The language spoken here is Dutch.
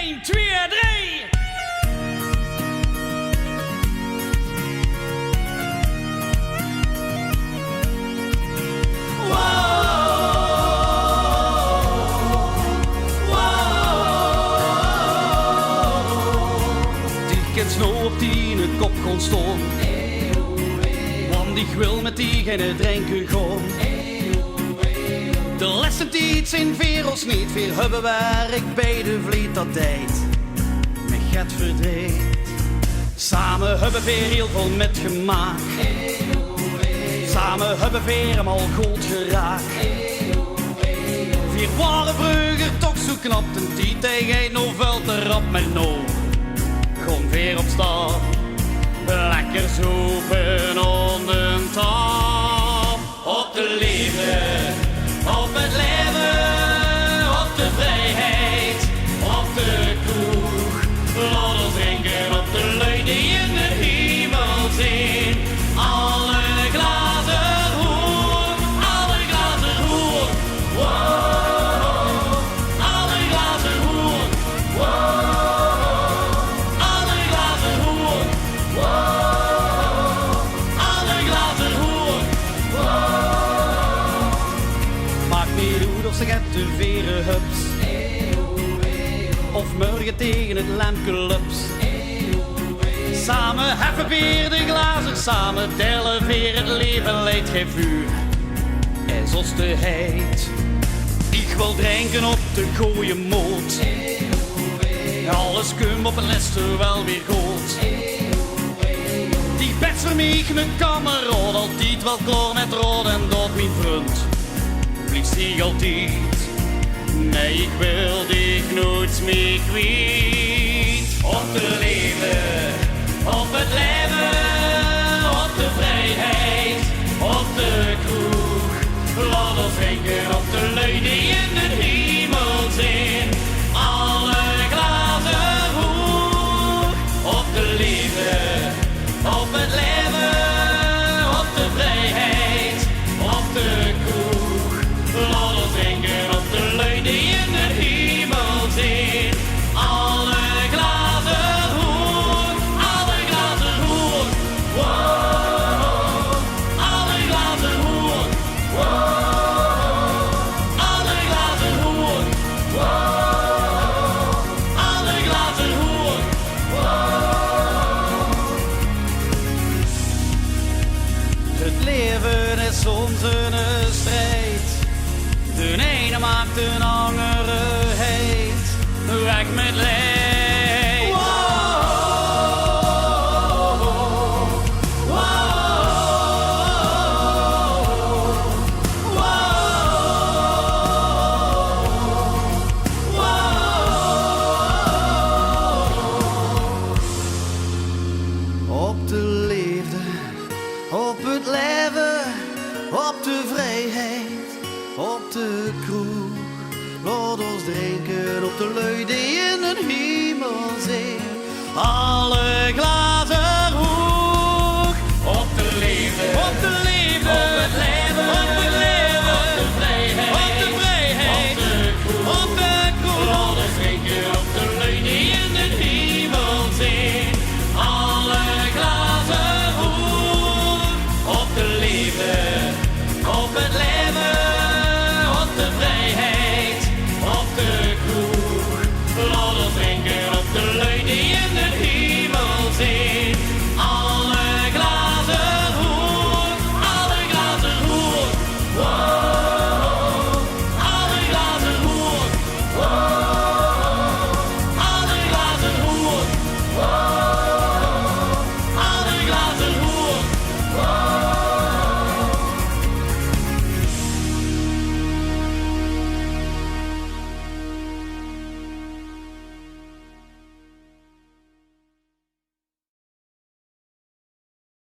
1, 2, 3. Snow op die in de kop kon staan. Want ik wil met die geen drinken gaan. De lessen die iets in werelds niet veel hebben waar ik bij de vliet dat deed. Me gaat verdreed. Samen hebben we heel veel met gemaakt. Samen hebben we helemaal goed geraakt. Vier waren vroeger toch zo knap en die tegen nog wel te rap met no. Gewoon weer op stap, lekker zoeken onder een tap. Op de liefde, op het leven, op de vrijheid, op de kroeg. Laat ons drinken op de lui die in de hemel zien. Alle glazen hoor, alle glazen hoor. Wow, alle glazen hoor. Wow. Of ze gaat de veren hups. Of morgen tegen het lampje lups. Samen heffen weer de glazen, samen tellen weer het leven leidt geen vuur. En zoals de heid. Ik wil drinken op de gooie moot. Alles kum op een lester wel weer goed. Die bets voor mij, mijn kameraad, altijd wel klaar met rood en dat mijn vriend. Blieft die altijd, nee ik wil dich nooit meer kwijt. Op de leven, op het leven, op de vrijheid, op de kroeg. Laat ons drinken op de lui die in de hemel zijn. Alle glazen hoog. Op de liefde, op het leven, op de vrijheid, op de kroeg. Laat ons drinken op de lui die in de hemel zijn. Alle glazen hoog, alle glazen hoog. Wow, alle glazen hoog. Wow, alle glazen hoog. Wow, alle glazen hoog. Wow. Het leven is soms een strijd. De ene maakt de andere heet. Weg met leed. Wow, wow, wow, wow. Op de liefde, op het leven, op de vrijheid. Op de kroeg, laat ons drinken op de lui die in de hemel zijn. Alle